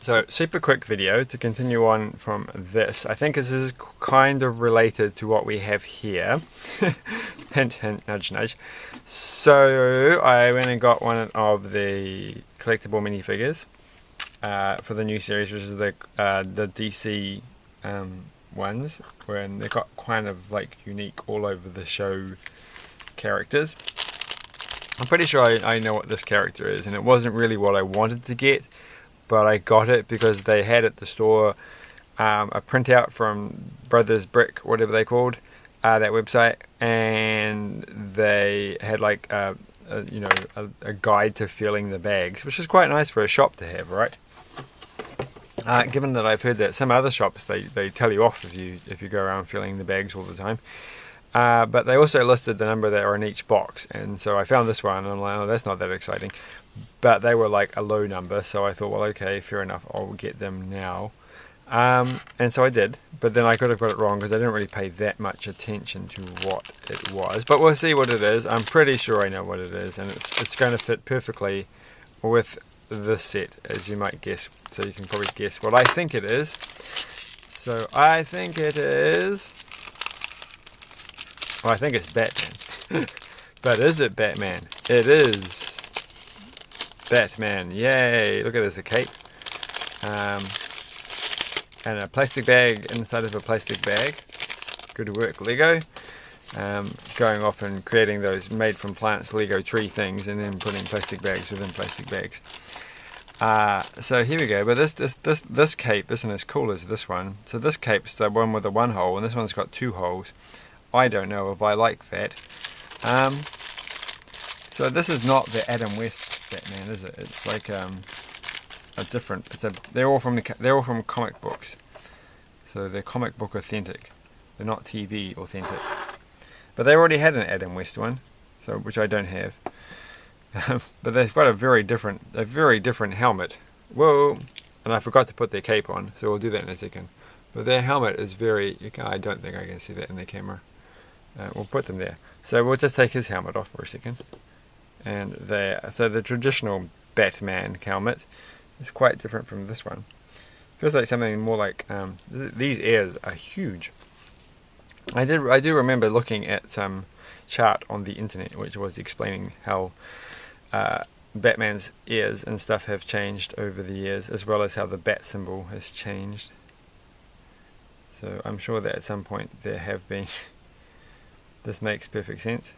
So, super quick video to continue on from this. I think this is kind of related to what we have here. Hint, hint, nudge, nudge. So, I went and got one of the collectible minifigures for the new series, which is the DC ones, when they got kind of like unique all over the show characters. I'm pretty sure I know what this character is, and it wasn't really what I wanted to get, but I got it because they had at the store a printout from Brothers Brick, whatever they called, that website, and they had like a guide to filling the bags, which is quite nice for a shop to have, right? Given that I've heard that some other shops they tell you off if you go around filling the bags all the time. But they also listed the number that are in each box, and so I found this one and I'm like, oh, that's not that exciting. But they were like a low number, so I thought, well, okay, fair enough, I'll get them now. And so I did, but then I could have got it wrong because I didn't really pay that much attention to what it was. But we'll see what it is. I'm pretty sure I know what it is, and it's going to fit perfectly with this set, as you might guess. So you can probably guess what I think it is. So I think it is... Well, I think it's Batman. But is it Batman? It is Batman. Yay! Look at this, a cape. And a plastic bag inside of a plastic bag. Good work, Lego. Going off and creating those made from plants Lego tree things, and then putting plastic bags within plastic bags. So here we go. But this cape isn't as cool as this one. So this cape's the one with the one hole, and this one's got two holes. I don't know if I like that. So this is not the Adam West Batman, is it? It's like a different. They're all from comic books, so they're comic book authentic. They're not TV authentic. But they already had an Adam West one, so which I don't have. But they've got a very different helmet. Whoa! And I forgot to put their cape on, so we'll do that in a second. But their helmet is very. I don't think I can see that in the camera. We'll put them there. So we'll just take his helmet off for a second. And so the traditional Batman helmet is quite different from this one. Feels like something more like these ears are huge. I do remember looking at some chart on the internet which was explaining how Batman's ears and stuff have changed over the years, as well as how the bat symbol has changed. So I'm sure that at some point there have been. This makes perfect sense.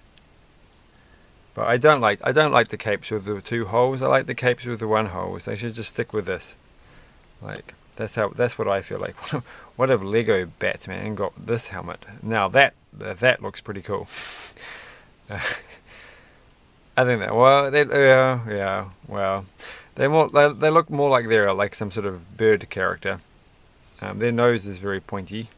But I don't like the capes with the two holes. I like the capes with the one hole. They should just stick with this. Like that's what I feel like. What if Lego Batman got this helmet? Now that looks pretty cool. I think that they look more like they're like some sort of bird character. Their nose is very pointy.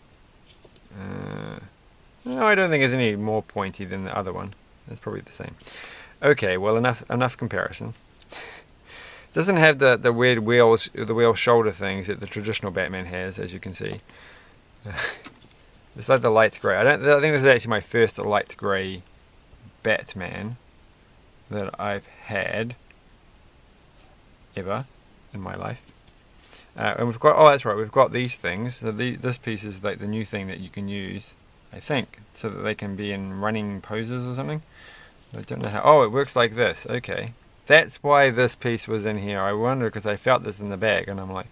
No, I don't think it's any more pointy than the other one. It's probably the same. Okay, well enough comparison. Doesn't have the weird wheels, the wheel shoulder things that the traditional Batman has, as you can see. It's like the light grey. I think this is actually my first light grey Batman that I've had ever in my life. And we've got, that's right, we've got these things. So this piece is like the new thing that you can use, I think, so that they can be in running poses or something. I don't know how. Oh, it works like this. Okay, that's why this piece was in here. I wonder, because I felt this in the bag, and I'm like,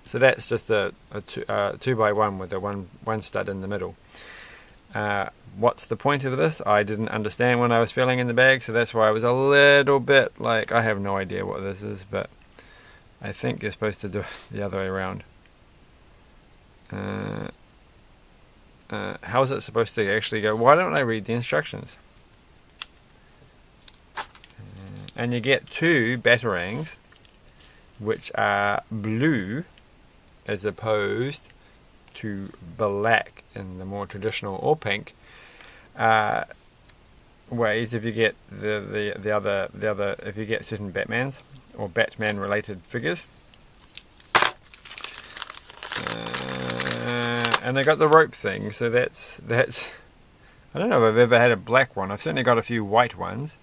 so that's just a 2x1 with a one stud in the middle. What's the point of this? I didn't understand when I was feeling in the bag, so that's why I was a little bit like, I have no idea what this is, but I think you're supposed to do it the other way around. How is it supposed to actually go? Why don't I read the instructions? And you get two batarangs, which are blue as opposed to black in the more traditional or pink ways. If you get the other if you get certain Batmans or Batman related figures. And they got the rope thing, so that's I don't know if I've ever had a black one. I've certainly got a few white ones.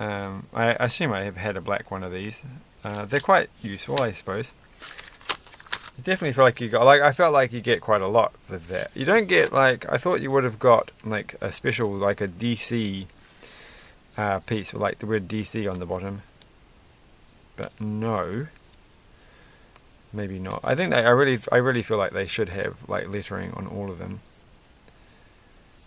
I assume I have had a black one of these. they're quite useful, I suppose. You definitely feel like you got, like, I felt like you get quite a lot with that. You don't get, like, I thought you would have got like a special, like a DC piece with like the word DC on the bottom, but no, maybe not. I think I really feel like they should have like lettering on all of them.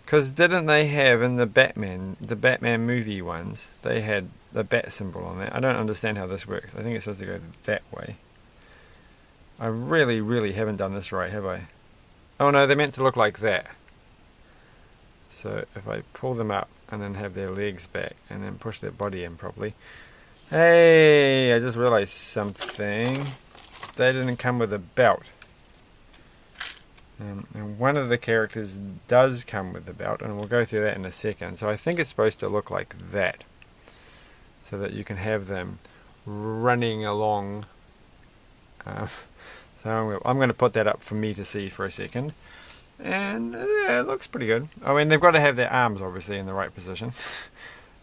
Because didn't they have in the Batman movie ones, they had the bat symbol on there? I don't understand how this works. I think it's supposed to go that way. I really haven't done this right, have I? Oh no, they're meant to look like that. So if I pull them up and then have their legs back and then push their body in properly. Hey, I just realized something. They didn't come with a belt. And one of the characters does come with the belt, and we'll go through that in a second. So I think it's supposed to look like that, so that you can have them running along. So I'm going to put that up for me to see for a second, and yeah, it looks pretty good. I mean, they've got to have their arms obviously in the right position.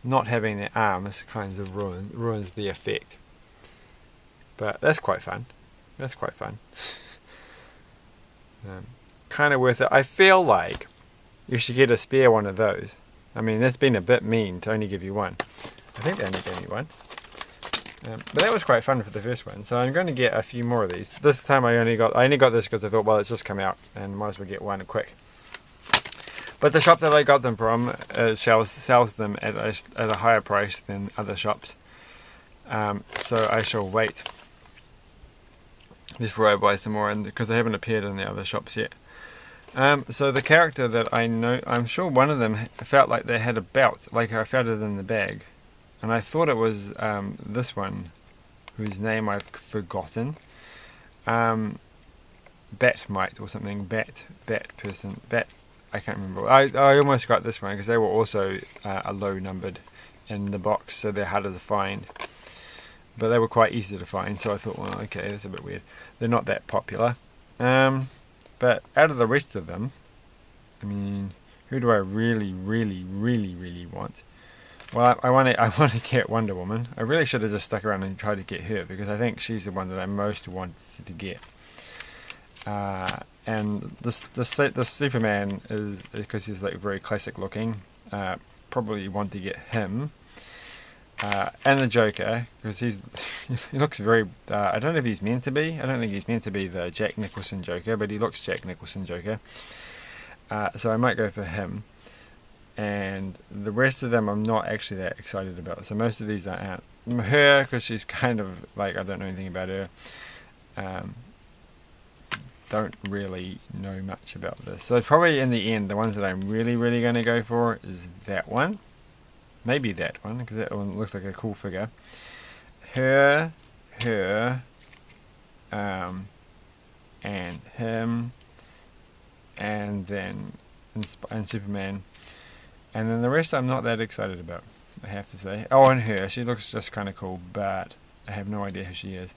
Not having their arms kind of ruins the effect, but that's quite fun. That's quite fun. Kind of worth it. I feel like you should get a spare one of those. I mean, that's been a bit mean to only give you one. I think they only gave me one. But that was quite fun for the first one. So I'm going to get a few more of these. This time I only got this because I thought, well, it's just come out and might as well get one quick. But the shop that I got them from sells them at a higher price than other shops. So I shall wait before I buy some more, because they haven't appeared in the other shops yet. So the character that I know, I'm sure one of them felt like they had a belt, like I found it in the bag, and I thought it was this one, whose name I've forgotten. Batmite or something. Bat person. I can't remember. I almost got this one because they were also a low numbered in the box, so they're harder to find. But they were quite easy to find, so I thought, well, okay, that's a bit weird. They're not that popular. But out of the rest of them, I mean, who do I really want? Well, I want to get Wonder Woman. I really should have just stuck around and tried to get her, because I think she's the one that I most wanted to get. And the Superman is, because he's like very classic looking, probably want to get him. And the Joker, because he looks very, I don't know if he's meant to be, I don't think he's meant to be the Jack Nicholson Joker, but he looks Jack Nicholson Joker. So I might go for him. And the rest of them I'm not actually that excited about. So most of these aren't. Her, because she's kind of like, I don't know anything about her. Don't really know much about this. So probably in the end, the ones that I'm really going to go for is that one. Maybe that one, because that one looks like a cool figure. Her, and him, and then and Superman, and then the rest I'm not that excited about, I have to say. Oh, and her, she looks just kind of cool, but I have no idea who she is.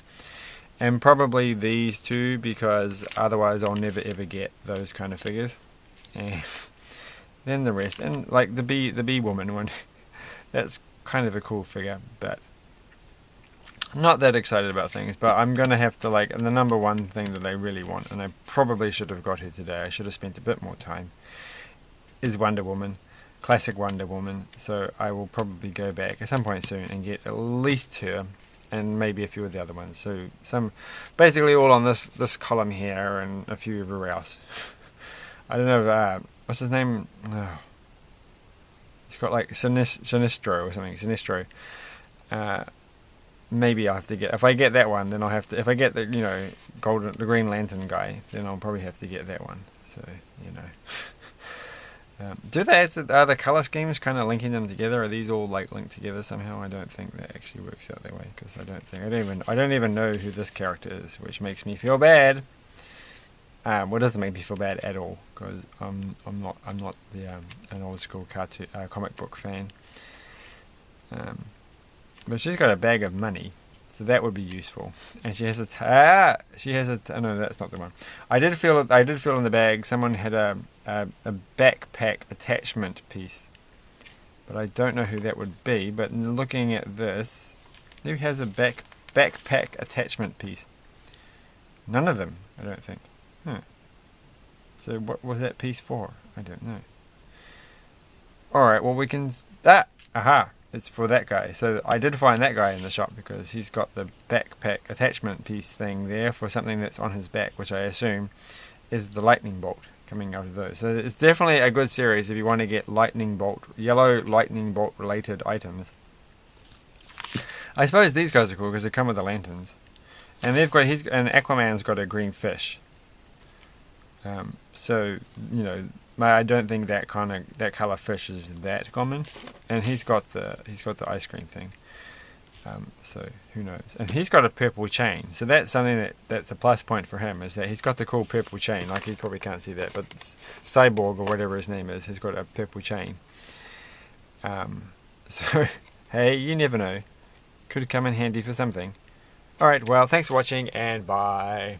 And probably these two, because otherwise I'll never ever get those kind of figures. And then the rest, and like the bee woman one. That's kind of a cool figure, but not that excited about things. But I'm going to have to, like, the number one thing that I really want, and I probably should have got here today, I should have spent a bit more time, is Wonder Woman. Classic Wonder Woman. So I will probably go back at some point soon and get at least her, and maybe a few of the other ones. So basically all on this column here, and a few everywhere else. I don't know, what's his name? Oh. It's got like Sinestro or something. Sinestro. Maybe I'll have to get. If I get that one, then I'll have to. If I get the the Green Lantern guy, then I'll probably have to get that one. So are the color schemes kind of linking them together? Are these all like linked together somehow? I don't think that actually works out that way, because I don't even know who this character is, which makes me feel bad. Well, it doesn't make me feel bad at all, because I'm not an old school cartoon comic book fan. But she's got a bag of money, so that would be useful. And she has no, that's not the one. I did feel in the bag someone had a backpack attachment piece, but I don't know who that would be. But looking at this, who has a backpack backpack attachment piece. None of them, I don't think. So what was that piece for? I don't know. Alright, well we can... Aha! It's for that guy. So I did find that guy in the shop because he's got the backpack attachment piece thing there for something that's on his back, which I assume is the lightning bolt coming out of those. So it's definitely a good series if you want to get lightning bolt, yellow lightning bolt related items. I suppose these guys are cool because they come with the lanterns. And they've got, and Aquaman's got a green fish. So, you know, I don't think that colour fish is that common. And he's got the ice cream thing. So who knows? And he's got a purple chain. So that's something that's a plus point for him, is that he's got the cool purple chain. Like, you probably can't see that, but Cyborg or whatever his name is has got a purple chain. So hey, you never know. Could come in handy for something. Alright, well, thanks for watching and bye.